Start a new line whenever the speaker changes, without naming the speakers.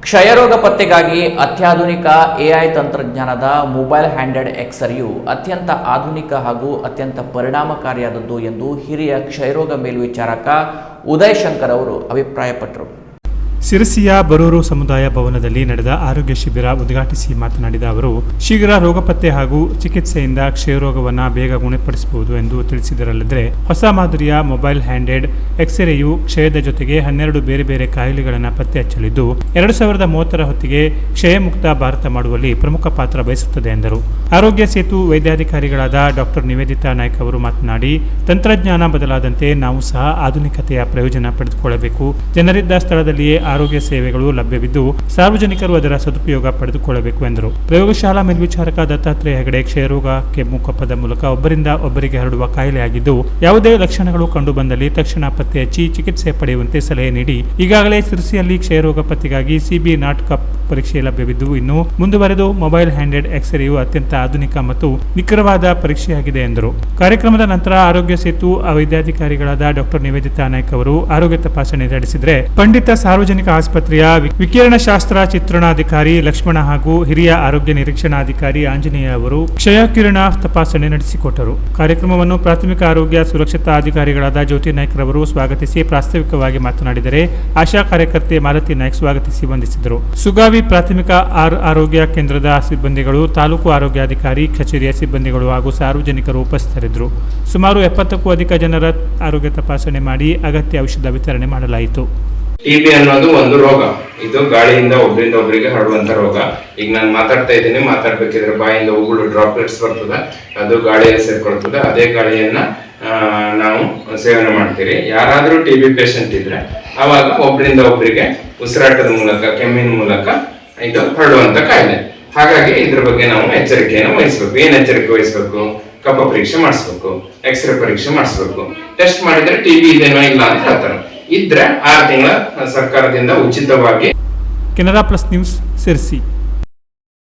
ಕ್ಷಯರೋಗ ಪತ್ತೆಗಾಗಿ ಅತ್ಯಾಧುನಿಕ ಎಐ ತಂತ್ರಜ್ಞಾನದ ಮೊಬೈಲ್ ಹ್ಯಾಂಡೆಡ್ ಎಕ್ಸರೆಯು ಅತ್ಯಂತ ಆಧುನಿಕ ಹಾಗೂ ಅತ್ಯಂತ ಪರಿಣಾಮಕಾರಿಯಾದದ್ದು ಎಂದು ಹಿರಿಯ ಕ್ಷಯರೋಗ ಮೇಲ್ವಿಚಾರಕ ಉದಯ್ ಶಂಕರ್ ಅವರು ಅಭಿಪ್ರಾಯಪಟ್ಟರು.
ಸಿರಸಿಯ ಬರೂರು ಸಮುದಾಯ ಭವನದಲ್ಲಿ ನಡೆದ ಆರೋಗ್ಯ ಶಿಬಿರ ಉದ್ಘಾಟಿಸಿ ಮಾತನಾಡಿದ ಅವರು, ಶೀಘ್ರ ರೋಗ ಪತ್ತೆ ಹಾಗೂ ಚಿಕಿತ್ಸೆಯಿಂದ ಕ್ಷಯರೋಗವನ್ನು ಬೇಗ ಗುಣಪಡಿಸಬಹುದು ಎಂದು ತಿಳಿಸಿದರಲ್ಲದೆ, ಹೊಸ ಮಾದರಿಯ ಮೊಬೈಲ್ ಹ್ಯಾಂಡೆಡ್ ಎಕ್ಸ್ರೇಯು ಕ್ಷಯದ ಜೊತೆಗೆ 12 ಬೇರೆ ಬೇರೆ ಕಾಯಿಲೆಗಳನ್ನು ಪತ್ತೆ ಹಚ್ಚಲಿದ್ದು 2030 ಹೊತ್ತಿಗೆ ಕ್ಷಯಮುಕ್ತ ಭಾರತ ಮಾಡುವಲ್ಲಿ ಪ್ರಮುಖ ಪಾತ್ರ ವಹಿಸುತ್ತದೆ ಎಂದರು. ಆರೋಗ್ಯ ಸೇತು ವೈದ್ಯಾಧಿಕಾರಿಗಳಾದ ಡಾಕ್ಟರ್ ನಿವೇದಿತಾ ನಾಯ್ಕ ಅವರು ಮಾತನಾಡಿ, ತಂತ್ರಜ್ಞಾನ ಬದಲಾದಂತೆ ನಾವು ಸಹ ಆಧುನಿಕತೆಯ ಪ್ರಯೋಜನ ಪಡೆದುಕೊಳ್ಳಬೇಕು. ಜನರಿದ್ದ ಸ್ಥಳದಲ್ಲಿಯೇ ಆರೋಗ್ಯ ಸೇವೆಗಳು ಲಭ್ಯವಿದ್ದು ಸಾರ್ವಜನಿಕರು ಅದರ ಸದುಪಯೋಗ ಪಡೆದುಕೊಳ್ಳಬೇಕು ಎಂದರು. ಪ್ರಯೋಗಶಾಲಾ ಮೇಲ್ವಿಚಾರಕ ದತ್ತಾತ್ರೇಯ ಹೆಗಡೆ ಕ್ಷಯರೋಗ ಕೆಮ್ಮು ಕಫದ ಮೂಲಕ ಒಬ್ಬರಿಂದ ಒಬ್ಬರಿಗೆ ಹರಡುವ ಕಾಯಿಲೆಯಾಗಿದ್ದು ಯಾವುದೇ ಲಕ್ಷಣಗಳು ಕಂಡುಬಂದಲ್ಲಿ ತಕ್ಷಣ ಪತ್ತೆ ಹಚ್ಚಿ ಚಿಕಿತ್ಸೆ ಪಡೆಯುವಂತೆ ಸಲಹೆ ನೀಡಿ ಈಗಾಗಲೇ ಸಿರಸಿಯಲ್ಲಿ ಕ್ಷಯರೋಗ ಪತ್ತೆಗಾಗಿ ಸಿಬಿ ನಾಟ್ ಕಪ್ ಪರೀಕ್ಷೆ ಲಭ್ಯವಿದ್ದು ಇನ್ನು ಮುಂದುವರೆದು ಮೊಬೈಲ್ ಹ್ಯಾಂಡೆಡ್ ಎಕ್ಸ್ರೇಯು ಅತ್ಯಂತ ಆಧುನಿಕ ಮತ್ತು ನಿಖರವಾದ ಪರೀಕ್ಷೆಯಾಗಿದೆ ಎಂದರು. ಕಾರ್ಯಕ್ರಮದ ನಂತರ ಆರೋಗ್ಯ ಸೇತು ವೈದ್ಯಾಧಿಕಾರಿಗಳಾದ ಡಾಕ್ಟರ್ ನಿವೇದಿತಾ ನಾಯ್ಕ ಅವರು ಆರೋಗ್ಯ ತಪಾಸಣೆ ನಡೆಸಿದರೆ ಪಂಡಿತ ಸಾರ್ವಜನಿಕ ಆಸ್ಪತ್ರೆಯ ವಿಕಿರಣಶಾಸ್ತ್ರ ಚಿತ್ರಣಾಧಿಕಾರಿ ಲಕ್ಷ್ಮಣ ಹಾಗೂ ಹಿರಿಯ ಆರೋಗ್ಯ ನಿರೀಕ್ಷಣಾಧಿಕಾರಿ ಆಂಜನೇಯ ಅವರು ಕ್ಷಯ ಕಿರಣ ತಪಾಸಣೆ ನಡೆಸಿಕೊಟ್ಟರು. ಕಾರ್ಯಕ್ರಮವನ್ನು ಪ್ರಾಥಮಿಕ ಆರೋಗ್ಯ ಸುರಕ್ಷತಾ ಅಧಿಕಾರಿಗಳಾದ ಜ್ಯೋತಿ ನಾಯ್ಕ ರವರು ಸ್ವಾಗತಿಸಿ ಪ್ರಾಸ್ತಾವಿಕವಾಗಿ ಮಾತನಾಡಿದರೆ ಆಶಾ ಕಾರ್ಯಕರ್ತೆ ಮಾಲತಿ ನಾಯ್ಕ ಸ್ವಾಗತಿಸಿ ವಂದಿಸಿದರು. ಸುಗಾವಿ ಪ್ರಾಥಮಿಕ ಆರೋಗ್ಯ ಕೇಂದ್ರದ ಸಿಬ್ಬಂದಿಗಳು, ತಾಲೂಕು ಆರೋಗ್ಯಾಧಿಕಾರಿ ಕಚೇರಿಯ ಸಿಬ್ಬಂದಿಗಳು ಹಾಗೂ ಸಾರ್ವಜನಿಕರು ಉಪಸ್ಥಿತರಿದ್ದರು. ಸುಮಾರು 70ಕ್ಕೂ ಅಧಿಕ ಜನರ ಆರೋಗ್ಯ ತಪಾಸಣೆ ಮಾಡಿ ಅಗತ್ಯ ಔಷಧ ವಿತರಣೆ ಮಾಡಲಾಯಿತು.
ಟಿಬಿ ಅನ್ನೋದು ಒಂದು ರೋಗ. ಇದು ಗಾಳಿಯಿಂದ ಒಬ್ಬರಿಂದ ಒಬ್ಬರಿಗೆ ಹರಡುವಂತ ರೋಗ. ಈಗ ನಾನು ಮಾತಾಡ್ತಾ ಇದ್ದೀನಿ, ಮಾತಾಡ್ಬೇಕಿದ್ರೆ ಬಾಯಿಂದ ಉಗುಳು ಡ್ರಾಪ್ಲೆಟ್ಸ್ ಬರ್ತದೆ, ಅದು ಗಾಳಿಯಲ್ಲಿ ಸೇರ್ಕೊಳ್ತದೆ. ಅದೇ ಗಾಳಿಯನ್ನ ನಾವು ಸೇವನೆ ಮಾಡ್ತೀರಿ. ಯಾರಾದ್ರೂ ಟಿಬಿ ಪೇಷಂಟ್ ಇದ್ರೆ ಅವಾಗ ಒಬ್ಬರಿಂದ ಒಬ್ಬರಿಗೆ ಉಸಿರಾಟದ ಮೂಲಕ, ಕೆಮ್ಮಿನ ಮೂಲಕ ಇದು ಹರಡುವಂತ ಕಾಯಿಲೆ. ಹಾಗಾಗಿ ಇದ್ರ ಬಗ್ಗೆ ನಾವು ಎಚ್ಚರಿಕೆಯನ್ನು ವಹಿಸ್ಬೇಕು. ಏನ್ ಎಚ್ಚರಿಕೆ ವಹಿಸ್ಬೇಕು? ಕಫ ಪರೀಕ್ಷೆ ಮಾಡಿಸ್ಬೇಕು, ಎಕ್ಸ್ರೇ ಪರೀಕ್ಷೆ ಮಾಡಿಸ್ಬೇಕು. ಟೆಸ್ಟ್ ಮಾಡಿದ್ರೆ ಟಿಬಿ ಇದೇನೋ ಇಲ್ಲ ಅಂತ ಹೇಳ್ತಾರೆ. ಇದ್ರೆ 6 ತಿಂಗಳ ಸರ್ಕಾರದಿಂದ ಉಚಿತವಾಗಿ.
Canara plus news, Sirsi.